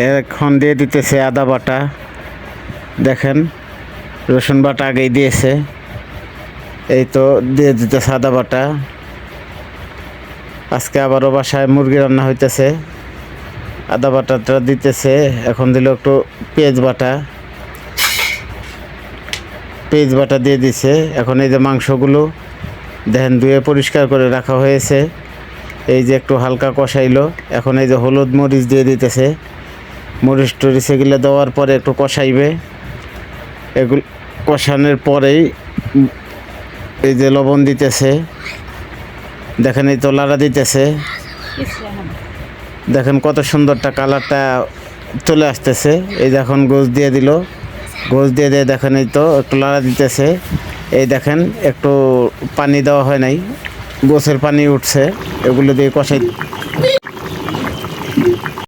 এখন দিয়ে দিতেছে আদা বাটা, দেখেন রসুন বাটা আগেই দিয়েছে, এই তো দিয়ে দিতেছে আদা বাটা। আজকে আবারও বাসায় মুরগি রান্না হইতেছে, আদা বাটাটা দিতেছে। এখন দিল একটু পেঁয়াজ বাটা দিয়ে দিছে। এখন এই যে মাংসগুলো দেখেন ধুয়ে পরিষ্কার করে রাখা হয়েছে, এই যে একটু হালকা কষাইলো। এখন এই যে হলুদ মরিচ দিয়ে দিতেছে, মরিচ টরিচ এগুলো দেওয়ার পরে একটু কষাইবে। এগুলো কষানোর পরেই এই যে লবণ দিতেছে, দেখেন এই তো লাড়া দিতেছে। দেখেন কত সুন্দরটা কালারটা চলে আসতেছে। এই দেখুন গোশ দিয়ে দিল, গোশ দিয়ে দেখেন এই তো একটু লাড়া দিতেছে। এই দেখেন একটু পানি দেওয়া হয় নাই, গোছের পানি উঠছে, এগুলো দিয়ে কষাই।